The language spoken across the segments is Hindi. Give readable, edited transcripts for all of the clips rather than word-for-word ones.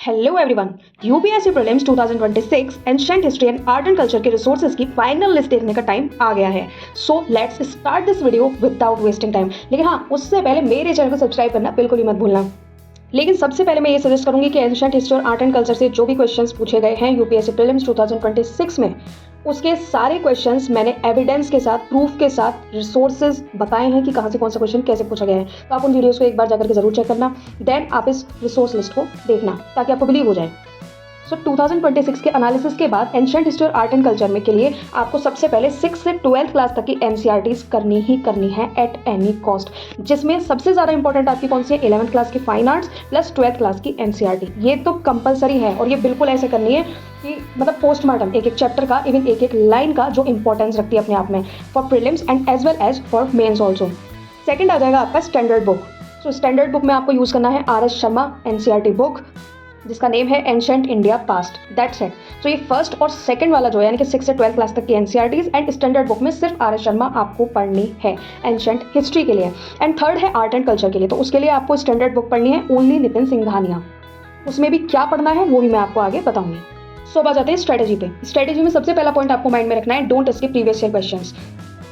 Hello everyone, UPSC prelims 2026 ancient history and art and culture के रिसोर्सेज की फाइनल लिस्ट देखने का टाइम आ गया है। So let's start this video without wasting time. लेकिन हाँ, उससे पहले मेरे चैनल को सब्सक्राइब करना बिल्कुल ही मत भूलना। लेकिन सबसे पहले मैं ये सजेस्ट करूंगी कि एंशिएंट हिस्ट्री और आर्ट एंड कल्चर से जो भी क्वेश्चंस पूछे गए हैं यूपीएससी प्रीलिम्स 2026 में, उसके सारे क्वेश्चंस मैंने एविडेंस के साथ, प्रूफ के साथ, रिसोर्सेज बताए हैं कि कहाँ से कौन सा क्वेश्चन कैसे पूछा गया है। तो आप उन वीडियोस को एक बार जाकर के जरूर चेक करना, देन आप इस रिसोर्स लिस्ट को देखना ताकि आपको बिलीव हो जाए। सो 2026 के एनालिसिस के बाद एंशिएंट हिस्ट्री और आर्ट एंड कल्चर में के लिए आपको सबसे पहले 6 से 12th क्लास तक की एनसीईआरटीज करनी ही करनी है एट एनी कॉस्ट, जिसमें सबसे ज़्यादा इंपॉर्टेंट आपकी कौन सी है? 11th क्लास की fine arts plus 12th class की एनसीईआरटी। ये तो कंपलसरी है और ये बिल्कुल ऐसे करनी है कि मतलब पोस्टमार्टम एक एक चैप्टर का, इवन एक एक लाइन का जो इंपॉर्टेंस रखती है अपने आप में, for prelims and as well as for mains also. Second आ जाएगा आपका standard book. So standard book में आपको यूज़ करना है RS शर्मा एनसीईआरटी बुक, जिसका नेम है ancient India past, that's it. तो ये फर्स्ट और सेकंड वाला जो है यानी कि 6 से 12th क्लास तक की एनसीईआरटीज एंड स्टैंडर्ड बुक में सिर्फ RS शर्मा आपको पढ़नी है एंशिएंट हिस्ट्री के लिए। एंड थर्ड है आर्ट एंड कल्चर के लिए, तो उसके लिए आपको स्टैंडर्ड बुक पढ़नी है ओनली नितिन सिंघानिया। उसमें भी क्या पढ़ना है वो भी मैं आपको आगे बताऊंगी। सो अब आ जाते हैं स्ट्रेटेजी पे। स्ट्रेटेजी में सबसे पहला पॉइंट आपको माइंड में रखना है, don't skip previous year questions.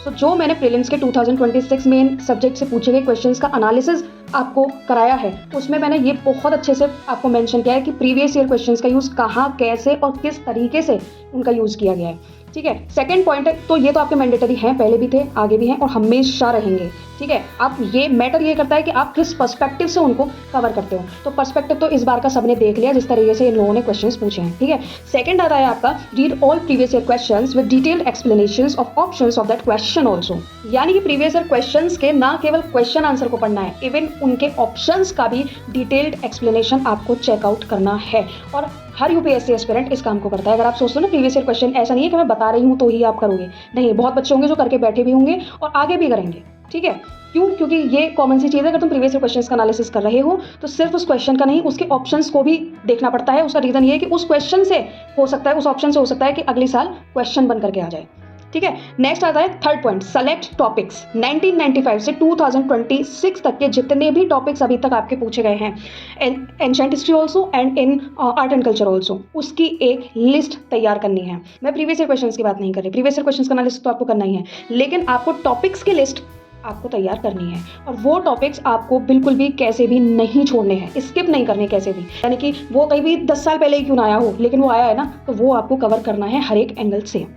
तो जो मैंने प्रीलिम्स के 2026 मेन सब्जेक्ट से पूछे गए क्वेश्चंस का एनालिसिस आपको कराया है, उसमें मैंने ये बहुत अच्छे से आपको मेंशन किया है कि प्रीवियस ईयर क्वेश्चंस का यूज़ कहाँ, कैसे और किस तरीके से उनका यूज़ किया गया है। ठीक है, सेकंड पॉइंट है, तो ये तो आपके मैंडेटरी हैं, पहले भी थे, आगे भी हैं और हमेशा रहेंगे। ठीक है, आप ये मैटर ये करता है कि आप किस पर्सपेक्टिव से उनको कवर करते हो। तो पर्सपेक्टिव तो इस बार का सबने देख लिया जिस तरीके से इन लोगों ने क्वेश्चंस पूछे हैं। ठीक है, सेकंड आता है आपका read all previous year questions with detailed explanations of options of that question also. यानी कि प्रीवियस ईयर क्वेश्चंस के ना केवल क्वेश्चन आंसर को पढ़ना है, इवन उनके ऑप्शंस का भी डिटेल्ड एक्सप्लेनेशन आपको चेकआउट करना है। और हर यूपीएससी एस्पिरेंट इस काम को करता है। अगर आप सोचते हो ना प्रीवियस ईयर क्वेश्चन, ऐसा नहीं है कि मैं बता रही हूँ तो ही आप करोगे, नहीं, बहुत बच्चे होंगे जो करके बैठे भी होंगे और आगे भी करेंगे। ठीक है, क्यों? क्योंकि ये कॉमन सी चीज़ है, अगर तुम प्रीवियस ईयर क्वेश्चंस का एनालिसिस कर रहे हो तो सिर्फ उस क्वेश्चन का नहीं, उसके ऑप्शंस को भी देखना पड़ता है। उसका रीजन ये है कि उस क्वेश्चन से हो सकता है, उस ऑप्शन से हो सकता है कि अगले साल क्वेश्चन बन करके आ जाए। ठीक है, नेक्स्ट आता है थर्ड पॉइंट, सेलेक्ट टॉपिक्स। 1995 से 2026 तक के जितने भी टॉपिक्स अभी तक आपके पूछे गए हैं ancient history also and in art and culture also, उसकी एक लिस्ट तैयार करनी है। मैं प्रीवियस ईयर क्वेश्चंस की बात नहीं कर रही, प्रीवियस ईयर क्वेश्चंस का एनालिसिस तो आपको करना ही है, लेकिन आपको टॉपिक्स की लिस्ट आपको तैयार करनी है। और वो टॉपिक्स आपको बिल्कुल भी कैसे भी नहीं छोड़ने हैं, स्किप नहीं करने कैसे भी, यानी कि वो कहीं भी 10 साल पहले ही क्यों ना आया हो, लेकिन वो आया है ना, तो वो आपको कवर करना है हर एक एंगल से।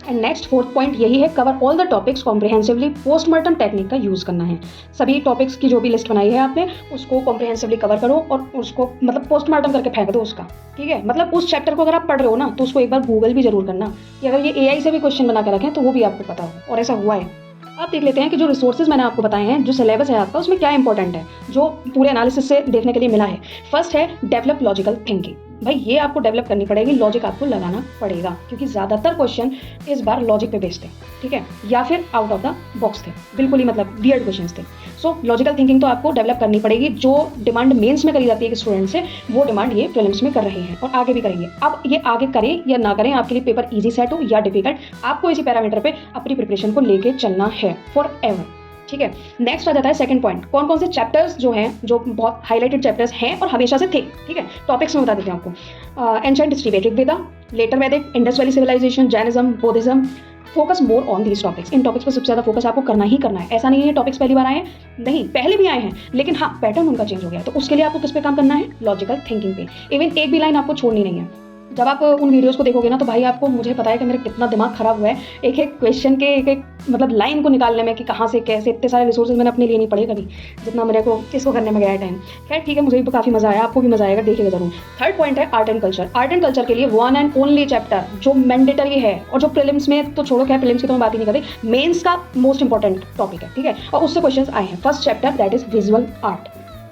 एंड नेक्स्ट फोर्थ पॉइंट यही है, cover all the topics comprehensively. Postmortem technique का यूज़ करना है। सभी टॉपिक्स की जो भी लिस्ट बनाई है आपने, उसको कॉम्प्रिहेंसिवली कवर करो और उसको मतलब पोस्टमार्टम करके फेंक दो उसका। ठीक है, मतलब उस चैप्टर को अगर आप पढ़ रहे हो ना, तो उसको एक बार गूगल भी जरूर करना कि अगर ये AI से भी क्वेश्चन बना के रखें तो वो भी आपको पता हो, और ऐसा हुआ है। आप देख लेते हैं कि जो रिसोर्सेज मैंने आपको बताए हैं, जो सिलेबस है आपका, उसमें क्या इंपॉर्टेंट है जो पूरे एनालिसिस से देखने के लिए मिला है। फर्स्ट है डेवलप लॉजिकल थिंकिंग। भाई ये आपको डेवलप करनी पड़ेगी, लॉजिक आपको लगाना पड़ेगा, क्योंकि ज़्यादातर क्वेश्चन इस बार लॉजिक पे बेस्ड थे। ठीक है, या फिर आउट ऑफ द बॉक्स थे, बिल्कुल ही मतलब वियर्ड क्वेश्चंस थे। सो लॉजिकल थिंकिंग तो आपको डेवलप करनी पड़ेगी। जो डिमांड मेंस में करी जाती है स्टूडेंट से, वो डिमांड ये प्रीलिम्स में कर रहे हैं और आगे भी करेंगे। अब ये आगे करें या ना करें, आपके लिए पेपर ईजी सेट हो या डिफिकल्ट, आपको इसी पैरामीटर पे अपनी प्रिपरेशन को लेके चलना है फॉर एवर। ठीक है, नेक्स्ट आ जाता है सेकंड पॉइंट, कौन कौन से चैप्टर्स जो हैं, जो बहुत हाईलाइटेड चैप्टर्स हैं और हमेशा से थे। ठीक है, टॉपिक्स में बता देते हैं आपको। Ancient history, Vedic Veda, later Vedic, Indus valley civilisation, Jainism, Buddhism. Focus more on these topics. इन टॉपिक्स पर सबसे ज़्यादा फोकस आपको करना ही करना है। ऐसा नहीं है टॉपिक्स पहली बार आए हैं, नहीं, पहले भी आए हैं, लेकिन हाँ पैटर्न उनका चेंज हो गया, तो उसके लिए आपको किस पे काम करना है? लॉजिकल थिंकिंग पे। इवन एक भी लाइन आपको छोड़नी नहीं है। जब आप उन वीडियोस को देखोगे ना, तो भाई आपको, मुझे पता है कि मेरा कितना दिमाग खराब हुआ है एक एक क्वेश्चन के एक एक मतलब लाइन को निकालने में, कि कहाँ से कैसे। इतने सारे रिसोर्सेज मैंने अपने लिए नहीं पढ़े कभी जितना मेरे को इसको करने में गया है टाइम। खैर ठीक है, मुझे भी काफ़ी मजा आया, आपको भी मजा आएगा, देखिएगा जरूर। थर्ड पॉइंट है art and culture. Art and culture के लिए वन एंड ओनली चैप्टर जो मैंडेटरी है और जो प्रीलिम्स में तो छोड़ो, क्या प्रीलिम्स की तो मैं बात ही नहीं कर रही, मेंस का मोस्ट इंपॉर्टेंट टॉपिक है। ठीक है, और उससे क्वेश्चन आए हैं। First chapter that is visual art.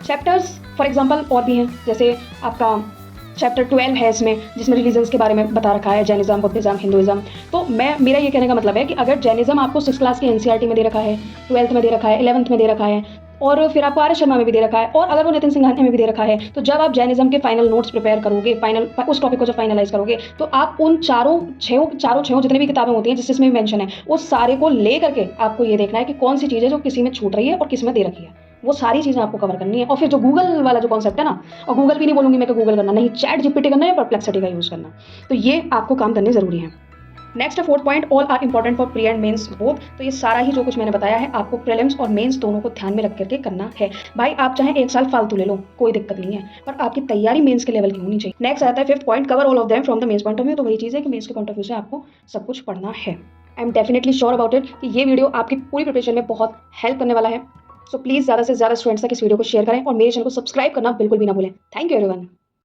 Chapters for example और भी हैं, जैसे आपका चैप्टर 12 है इसमें, जिसमें रिलीजन्स के बारे में बता रखा है, जैनिज्म, बुद्धिज्म, हिंदुइज्म। तो मेरा ये कहने का मतलब है कि अगर जैनिज्म आपको 6th क्लास की एनसीईआरटी में दे रखा है, 12th में दे रखा है, 11th में दे रखा है, और फिर आपको RS शर्मा में भी दे रखा है, और अगर वो नितिन सिंघानिया में भी दे रखा है, तो जब आप जैनिज्म के फाइनल नोट्स प्रिपेयर करोगे, फाइनल उस टॉपिक को जब फाइनलाइज करोगे, तो आप उन चारों छः जितनी भी किताबें होती हैं जिसमें मेंशन है, उस सारे को ले करके आपको ये देखना है कि कौन सी चीज़ है जो किसी में छूट रही है और किसी में दे रखी है। वो सारी चीज़ें आपको कवर करनी है। और फिर जो गूगल वाला जो कॉन्सेप्ट है ना, और गूगल भी नहीं बोलूँगी मैं कि गूगल करना, नहीं, चैट जीपीटी करना है या परप्लेक्सिटी का यूज़ करना। तो ये आपको काम करने ज़रूरी है। नेक्स्ट है fourth point, all are important for pre and mains both. तो ये सारा ही जो कुछ मैंने बताया है आपको प्रीलिम्स और मेंस दोनों को ध्यान में रख करके करना है। भाई आप चाहे 1 साल फालतू ले लो, कोई दिक्कत नहीं है, पर आपकी तैयारी मेंस के लेवल की होनी चाहिए। नेक्स्ट आता है fifth point, cover all of them from the mains point of view. तो वही चीज़ है कि मेंस के पॉइंट ऑफ व्यू से आपको सब कुछ पढ़ना है। I am definitely sure about it कि ये वीडियो आपकी पूरी प्रिपरेशन में बहुत हेल्प करने वाला है। सो प्लीज़ ज़्यादा से ज़्यादा स्टूडेंट्स तक इस वीडियो को शेयर करें और मेरे चैनल को सब्सक्राइब करना बिल्कुल भी ना भूलें। Thank you everyone.